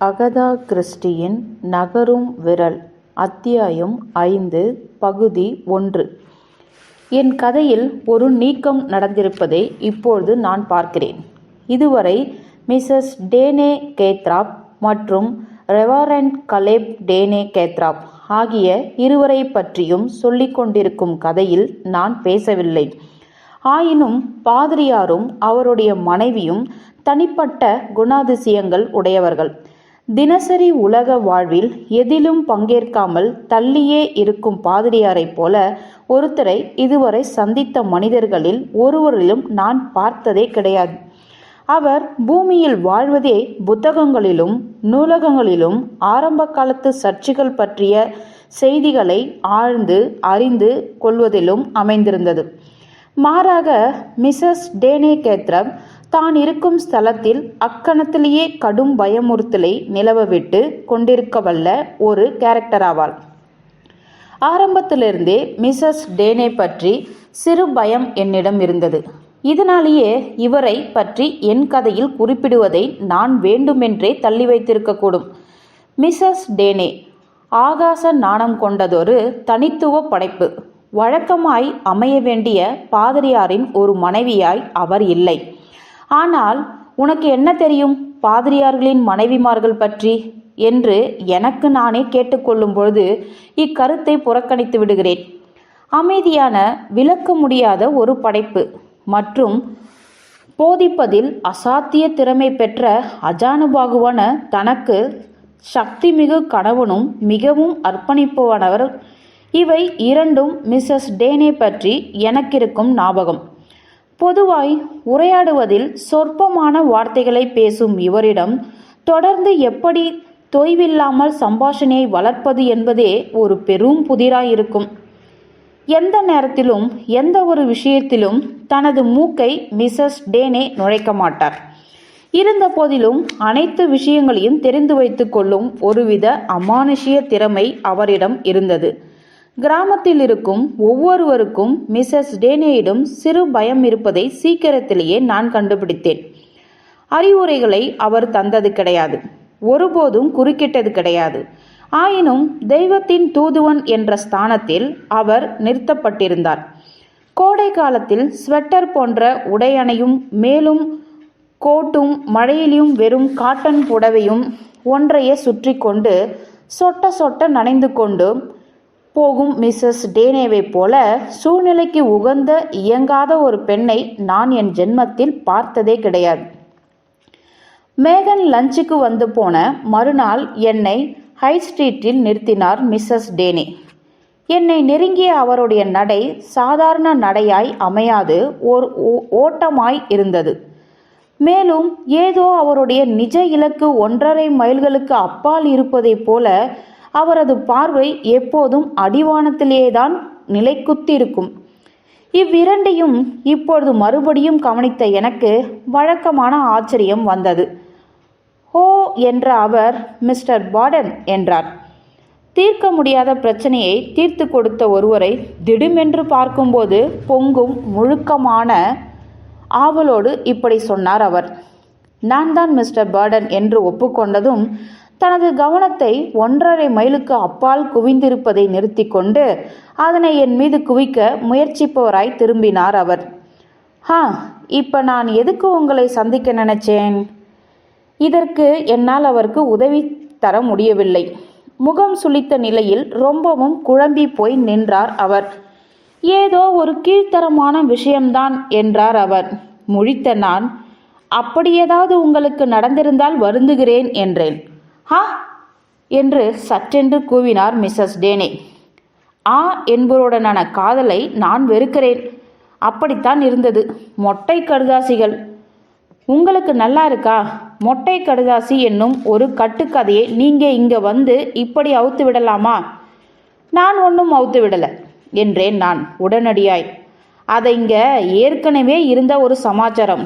Agatha கிறிஸ்டியின் நகரும் விரல் அத்தியாயம் 5 பகுதி 1. என் கதையில் ஒரு நீக்கம் நடந்திருப்பதை இப்பொழுது நான் பார்க்கிறேன். இதுவரை மிஸ்ஸஸ் டேனே கேத்ராப் மற்றும் ரெவரண்ட் கலேப் டேனே கேத்ராப் ஆகிய இருவரை பற்றியும் சொல்லிக் கொண்டிருக்கும் கதையில் நான் பேசவில்லை. ஆயினும் பாதிரியாரும் அவருடைய மனைவியும் தனிப்பட்ட குணாதிசயங்கள் உடையவர்கள். தினசரி உலக வாழ்வில் எதிலும் பங்கேற்காமல் தள்ளியே இருக்கும் பாதிரியாரைப் போல ஒருத்தரை இதுவரை சந்தித்த மனிதர்களில் ஒருவரிலும் நான் பார்த்ததே கிடையாது. அவர் பூமியில் வாழ்வதே புத்தகங்களிலும் நூலகங்களிலும் ஆரம்ப காலத்து சர்ச்சைகள் பற்றிய செய்திகளை ஆழ்ந்து அறிந்து கொள்வதிலும் அமைந்திருந்தது. மாறாக மிஸ்ஸஸ் டேனே கேத்ராப் தான் இருக்கும் ஸ்தலத்தில் அக்கணத்திலேயே கடும் பயமுறுத்தலை நிலவவிட்டு கொண்டிருக்கவல்ல ஒரு கேரக்டராவாள். ஆரம்பத்திலிருந்தே மிஸ்ஸஸ் டேனே பற்றி சிறு பயம் என்னிடம் இருந்தது. இதனாலேயே இவரை பற்றி என் கதையில் குறிப்பிடுவதை நான் வேண்டுமென்றே தள்ளி வைத்திருக்கக்கூடும். மிஸ்ஸஸ் டேனே ஆகாச நாணம் கொண்டதொரு தனித்துவ படைப்பு. வழக்கமாய் அமைய வேண்டிய பாதிரியாரின் ஒரு மனைவியாய் அவர் இல்லை. ஆனால் உனக்கு என்ன தெரியும் பாதிரியார்களின் மனைவிமார்கள் பற்றி என்று எனக்கு நானே கேட்டுக்கொள்ளும் பொழுது இக்கருத்தை புறக்கணித்து விடுகிறேன். அமைதியான விளக்க முடியாத ஒரு படைப்பு மற்றும் போதிப்பதில் அசாத்திய திறமை பெற்ற அஜானுபாகுவான தனக்கு சக்திமிகு கணவனும் மிகவும் அர்ப்பணிப்பவனவர். இவை இரண்டும் மிஸ்ஸஸ் டேனே பற்றி எனக்கிருக்கும் ஞாபகம். பொதுவாய் உரையாடுவதில் சொற்பமான வார்த்தைகளை பேசும் இவரிடம் தொடர்ந்து எப்படி தொய்வில்லாமல் சம்பாஷணையை வளர்ப்பது என்பதே ஒரு பெரும் புதிராயிருக்கும். எந்த நேரத்திலும் எந்த ஒரு விஷயத்திலும் தனது மூக்கை மிஸ்ஸஸ் டேனே நுழைக்க மாட்டார். இருந்த போதிலும் அனைத்து விஷயங்களையும் தெரிந்து வைத்து கொள்ளும் ஒருவித அமானுஷ்ய திறமை அவரிடம் இருந்தது. கிராமத்தில் இருக்கும் ஒவ்வொருவருக்கும் மிஸ்ஸஸ் டேனேயிடம் சிறு பயம் இருப்பதை சீக்கிரத்திலேயே நான் கண்டுபிடித்தேன். அறிவுரைகளை அவர் தந்தது கிடையாது, ஒருபோதும் குறுக்கிட்டது கிடையாது. ஆயினும் தெய்வத்தின் தூதுவன் என்ற ஸ்தானத்தில் அவர் நிறுத்தப்பட்டிருந்தார். கோடை காலத்தில் ஸ்வெட்டர் போன்ற உடையணையும் மேலும் கோட்டும் மழையிலும் வெறும் காட்டன் புடவையும் ஒன்றையே சுற்றி கொண்டு சொட்ட சொட்ட நனைந்து கொண்டு போகும் மிஸ்ஸஸ் டேனேவை போல சூழ்நிலைக்கு உகந்த இயங்காத ஒரு பெண்ணை நான் என் ஜென்மத்தில் பார்த்ததே கிடையாது. மேகன் லஞ்சுக்கு வந்து போன மறுநாள் என்னை ஹை ஸ்ட்ரீட்டில் நிறுத்தினார் மிஸ்ஸஸ் டேனே. என்னை நெருங்கிய அவருடைய நடை சாதாரண நடையாய் அமையாது ஓர் ஓட்டமாய் இருந்தது. மேலும் ஏதோ அவருடைய நிஜ இலக்கு 1.5 மைல்களுக்கு அப்பால் இருப்பதைப் போல அவரது பார்வை எப்போதும் அடிவானத்திலேதான் நிலைக்குத்திருக்கும். இவ்விரண்டையும் இப்பொழுது மறுபடியும் கவனித்த எனக்கு வழக்கமான ஆச்சரியம் வந்தது. ஓ என்ற அவர், மிஸ்டர் பார்டன் என்றார். தீர்க்க முடியாத பிரச்சனையை தீர்த்து கொடுத்த ஒருவரை திடுமென்று பார்க்கும்போது பொங்கும் முழுக்கமான ஆவலோடு இப்படி சொன்னார் அவர். நான் தான் மிஸ்டர் பார்டன் என்று ஒப்புக்கொண்டதும் தனது கவனத்தை 1.5 மைலுக்கு அப்பால் குவிந்திருப்பதை நிறுத்தி கொண்டு அதனை என் மீது குவிக்க முயற்சிப்பவராய் திரும்பினார் அவர். இப்ப நான் எதுக்கு உங்களை சந்திக்க நினைச்சேன்? இதற்கு என்னால் அவருக்கு உதவி தர முடியவில்லை. முகம் சுளித்த நிலையில் ரொம்பவும் குழம்பி போய் நின்றார் அவர். ஏதோ ஒரு கீழ்த்தரமான விஷயம்தான் என்றார் அவர். முழித்த நான், அப்படி ஏதாவது உங்களுக்கு நடந்திருந்தால் வருந்துகிறேன் என்றேன். என்று சற்றென்று கூவினார் மிஸ்ஸஸ் டேனே. என்பவருடனான காதலை நான் வெறுக்கிறேன். அப்படித்தான் இருந்தது. மொட்டை கடுதாசிகள். உங்களுக்கு நல்லா இருக்கா? மொட்டை கடுதாசி என்னும் ஒரு கட்டுக்கதையை நீங்க இங்க வந்து இப்படி அவுத்து விடலாமா? நான் ஒன்றும் அவுத்து விடல என்றேன் நான் உடனடியாய். அதை இங்க ஏற்கனவே இருந்த ஒரு சமாச்சாரம்.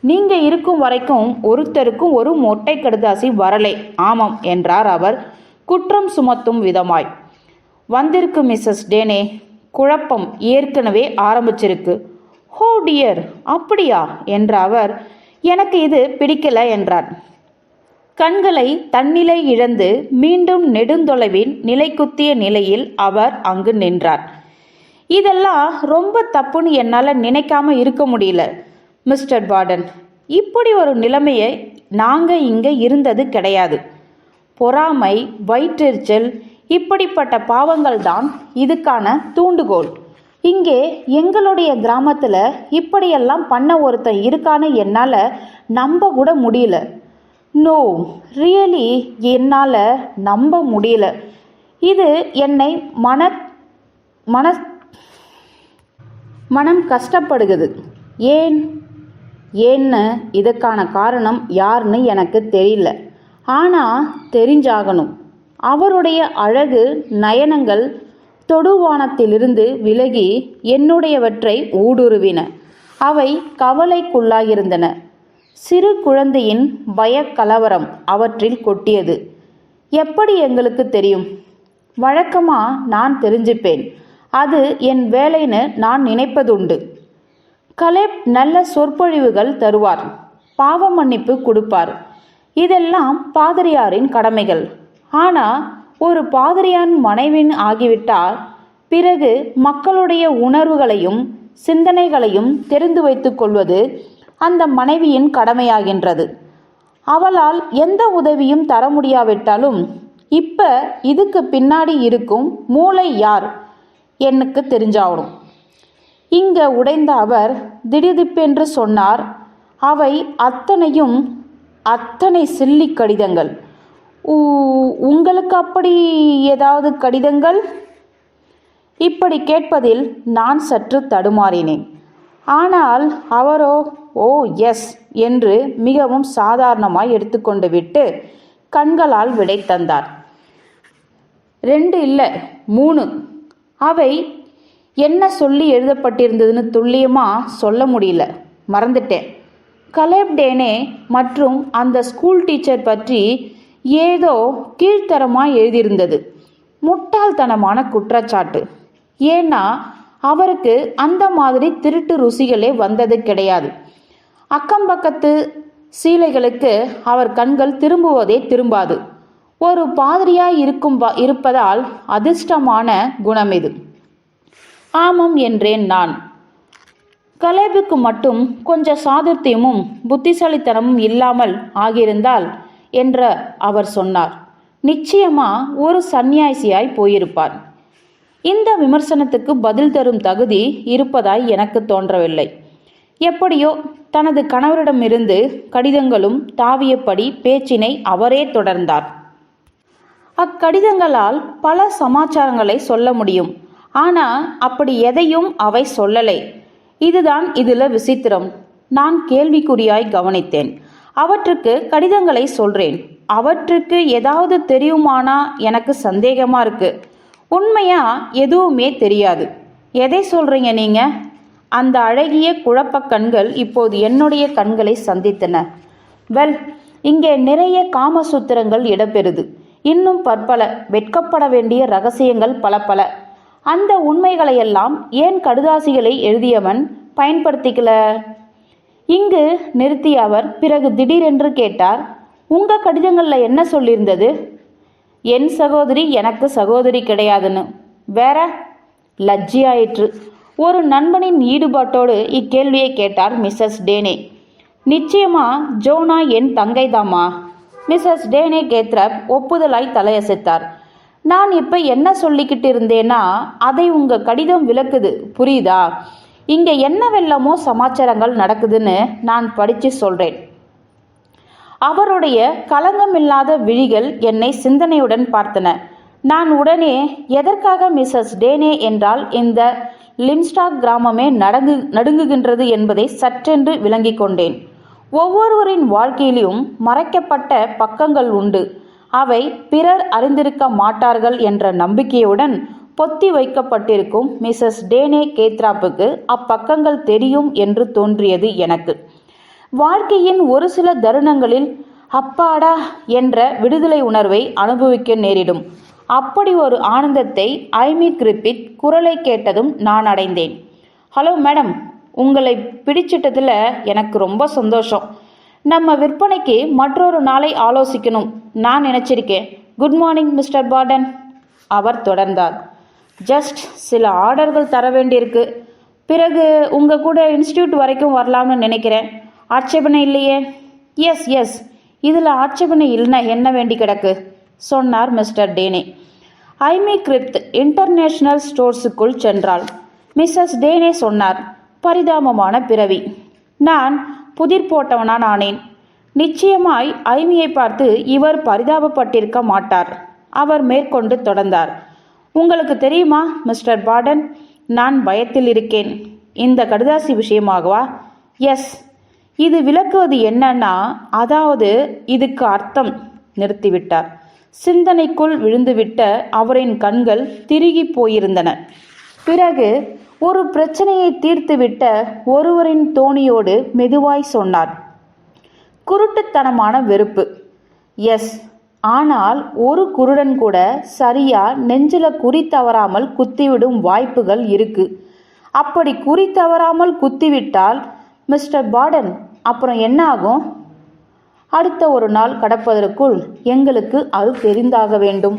நீங்க இருக்கும் வரைக்கும் ஒருத்தருக்கும் ஒரு மொட்டை கடுதாசி வரலை. ஆமாம் என்றார் அவர் குற்றம் சுமத்தும் விதமாய். வந்திருக்கு மிஸ்ஸஸ் டேனே. குழப்பம் ஏற்கனவே ஆரம்பிச்சிருக்கு. ஹோ டியர், அப்படியா என்ற அவர், எனக்கு இது பிடிக்கல என்றார். கண்களை தன்னிலை இழந்து மீண்டும் நெடுந்தொலைவின் நிலைக்குத்திய நிலையில் அவர் அங்கு நின்றார். இதெல்லாம் ரொம்ப தப்புன்னு என்னால் நினைக்காம இருக்க முடியல மிஸ்டர் வார்டன். இப்படி ஒரு நிலைமையை நாங்கள் இங்கே இருந்தது கிடையாது. பொறாமை, வயிற்றெரிச்சல், இப்படிப்பட்ட பாவங்கள் தான் இதுக்கான தூண்டுகோல். இங்கே எங்களுடைய கிராமத்தில் இப்படியெல்லாம் பண்ண ஒருத்தன் இருக்கான்னு என்னால் நம்ப கூட முடியல. நோ, ரியலி என்னால் நம்ப முடியல. இது என்னை மனம் கஷ்டப்படுகிறது. ஏன்னு இதுக்கான காரணம் யாருன்னு எனக்கு தெரியல. ஆனால் தெரிஞ்சாகணும். அவருடைய அழகு நயனங்கள் தொடுவானத்திலிருந்து விலகி என்னுடையவற்றை ஊடுருவின. அவை கவலைக்குள்ளாயிருந்தன. சிறு குழந்தையின் பயக்கலவரம் அவற்றில் கொட்டியது. எப்படி எங்களுக்கு தெரியும்? வழக்கமாக நான் தெரிஞ்சுப்பேன். அது என் வேலைன்னு நான் நினைப்பதுண்டு. கலேப் நல்ல சொற்பொழிவுகள் தருவார், பாவ மன்னிப்பு கொடுப்பார். இதெல்லாம் பாதிரியாரின் கடமைகள். ஆனால் ஒரு பாதிரியான் மனைவின் ஆகிவிட்டால் பிறகு மக்களுடைய உணர்வுகளையும் சிந்தனைகளையும் தெரிந்து வைத்துக் கொள்வது அந்த மனைவியின் கடமையாகின்றது. அவளால் எந்த உதவியும் தர முடியாவிட்டாலும் இப்ப இதுக்கு பின்னாடி இருக்கும் மூளை யார் எனக்கு தெரிஞ்சாகணும். இங்க உடைந்த அவர் திடுதிப்பென்று சொன்னார், அவை அத்தனை சில்லி கடிதங்கள். உங்களுக்கு அப்படி ஏதாவது கடிதங்கள்? இப்படி கேட்பதில் நான் சற்று தடுமாறினேன். ஆனால் அவரோ ஓ எஸ் என்று மிகவும் சாதாரணமாய் எடுத்துக்கொண்டு விட்டு கண்களால் விடை தந்தார். 2 இல்லை 3. அவை என்ன சொல்லி எழுதப்பட்டிருந்ததுன்னு துல்லியமாக சொல்ல முடியல, மறந்துட்டேன். கலேப் டேனே மற்றும் அந்த ஸ்கூல் டீச்சர் பற்றி ஏதோ கீழ்த்தரமாக எழுதியிருந்தது. முட்டாள்தனமான குற்றச்சாட்டு. ஏன்னா அவருக்கு அந்த மாதிரி திருட்டு ருசிகளே வந்தது கிடையாது. அக்கம்பக்கத்து சீலைகளுக்கு அவர் கண்கள் திரும்புவதே திரும்பாது. ஒரு பாதிரியாய் இருப்பதால் அதிர்ஷ்டமான குணம் இது. ஆமாம் என்றேன் நான். கலேபுக்கு மட்டும் கொஞ்சம் சாதுர்த்தியமும் புத்திசாலித்தனமும் இல்லாமல் ஆகியிருந்தால் என்ற அவர் சொன்னார், நிச்சயமா ஒரு சந்நியாசியாய் போயிருப்பார். இந்த விமர்சனத்துக்கு பதில் தரும் தகுதி இருப்பதாய் எனக்கு தோன்றவில்லை. எப்படியோ தனது கணவரிடமிருந்து கடிதங்களும் தாவியபடி பேச்சினை அவரே தொடர்ந்தார். அக்கடிதங்களால் பல சமாச்சாரங்களை சொல்ல முடியும். ஆனால் அப்படி எதையும் அவை சொல்லலை. இதுதான் இதில் விசித்திரம். நான் கேள்விக்குறியாய் கவனித்தேன். அவற்றுக்கு கடிதங்களை சொல்றேன். அவற்றுக்கு ஏதாவது தெரியுமானா எனக்கு சந்தேகமா இருக்கு. உண்மையா எதுவுமே தெரியாது. எதை சொல்றீங்க நீங்க? அந்த அழகிய குழப்ப கண்கள் இப்போது என்னுடைய கண்களை சந்தித்தன. வெல், இங்கே நிறைய காமசூத்திரங்கள் இடம்பெறுது. இன்னும் பற்பல வெட்கப்பட வேண்டிய ரகசியங்கள் பல. அந்த உண்மைகளையெல்லாம் ஏன் கடுதாசிகளை எழுதியவன் பயன்படுத்திக்கல? இங்கு நிறுத்திய அவர் பிறகு திடீரென்று கேட்டார், உங்க கடிதங்களில் என்ன சொல்லியிருந்தது? என் சகோதரி எனக்கு சகோதரி கிடையாதுன்னு. வேற? லஜ்ஜியாயிற்று. ஒரு நண்பனின் ஈடுபாட்டோடு இக்கேள்வியை கேட்டார் மிஸ்ஸஸ் டேனே. நிச்சயமா ஜோனா என் தங்கைதாமா. மிஸ்ஸஸ் டேனே கேத்ரப் ஒப்புதலாய் தலையசைத்தார். நான் இப்போ என்ன சொல்லிக்கிட்டு இருந்தேன்னா அதை உங்கள் கடிதம் விளக்குது, புரியுதா? இங்கே என்னவெல்லாமோ சமாச்சாரங்கள் நடக்குதுன்னு நான் படித்து சொல்கிறேன். அவருடைய களங்கமில்லாத விழிகள் என்னை சிந்தனையுடன் பார்த்தன. நான் உடனே எதற்காக மிஸ்ஸஸ் டேனே என்றால் இந்த லிம்ஸ்டாக் கிராமமே நடுங்குகின்றது என்பதை சற்றென்று விளங்கி கொண்டேன். ஒவ்வொருவரின் வாழ்க்கையிலும் மறைக்கப்பட்ட பக்கங்கள் உண்டு. அவை பிறர் அறிந்திருக்க மாட்டார்கள் என்ற நம்பிக்கையுடன் பொத்தி வைக்கப்பட்டிருக்கும் மிஸ்ஸஸ் டேனே கேத்ராப்புக்கு அப்பக்கங்கள் தெரியும் என்று தோன்றியது எனக்கு. வாழ்க்கையின் ஒரு சில தருணங்களில் அப்பாடா என்ற விடுதலை உணர்வை அனுபவிக்க நேரிடும். அப்படி ஒரு ஆனந்தத்தை ஐமி கிரிப்பிட் குரலை கேட்டதும் நான் அடைந்தேன். ஹலோ மேடம், உங்களை பிடிச்சிட்டதில் எனக்கு ரொம்ப சந்தோஷம். நம்ம விற்பனைக்கு மற்றொரு நாளை ஆலோசிக்கணும். நான் நினச்சிருக்கேன். Good morning mister Barton. அவர் தொடர்ந்தார். ஜஸ்ட் சில ஆர்டர்கள் தர வேண்டியிருக்கு. பிறகு உங்கள் கூட இன்ஸ்டியூட் வரைக்கும் வரலாம்னு நினைக்கிறேன். ஆட்சேபனை இல்லையே? எஸ் எஸ், இதில் ஆட்சேபனை இல்லைன்னா என்ன வேண்டி கிடக்கு சொன்னார் மிஸ்டர் டேனே. ஐமி கிரிப்த் இன்டர்நேஷனல் ஸ்டோர்ஸுக்குள் சென்றாள். மிஸ்ஸஸ் டேனே சொன்னார். பரிதாபமான பிறவி. நான் புதிர் போட்டவனான் ஆனேன். நிச்சயமாய் ஐமியை பார்த்து இவர் பரிதாபப்பட்டிருக்க மாட்டார். அவர் மேற்கொண்டு தொடர்ந்தார். உங்களுக்கு தெரியுமா மிஸ்டர் பார்டன், நான் பயத்தில் இருக்கேன். இந்த கடுதாசி விஷயமாகவா? எஸ். இது விளக்குவது என்னன்னா, அதாவது இதுக்கு அர்த்தம். நிறுத்திவிட்டார். சிந்தனைக்குள் விழுந்துவிட்ட அவரின் கண்கள் திருகி போயிருந்தன. பிறகு ஒரு பிரச்சனையை தீர்த்துவிட்ட ஒருவரின் தோணியோடு மெதுவாய் சொன்னார். குருட்டுத்தனமான வெறுப்பு. எஸ், ஆனால் ஒரு குருடன் கூட சரியா நெஞ்சில குறி தவறாமல் குத்திவிடும் வாய்ப்புகள் இருக்கு. அப்படி குறி தவறாமல் குத்திவிட்டால் மிஸ்டர் பார்டன் அப்புறம் என்ன ஆகும்? அடுத்த ஒரு நாள் கடப்பதற்குள் எங்களுக்கு அது தெரிந்தாக வேண்டும்.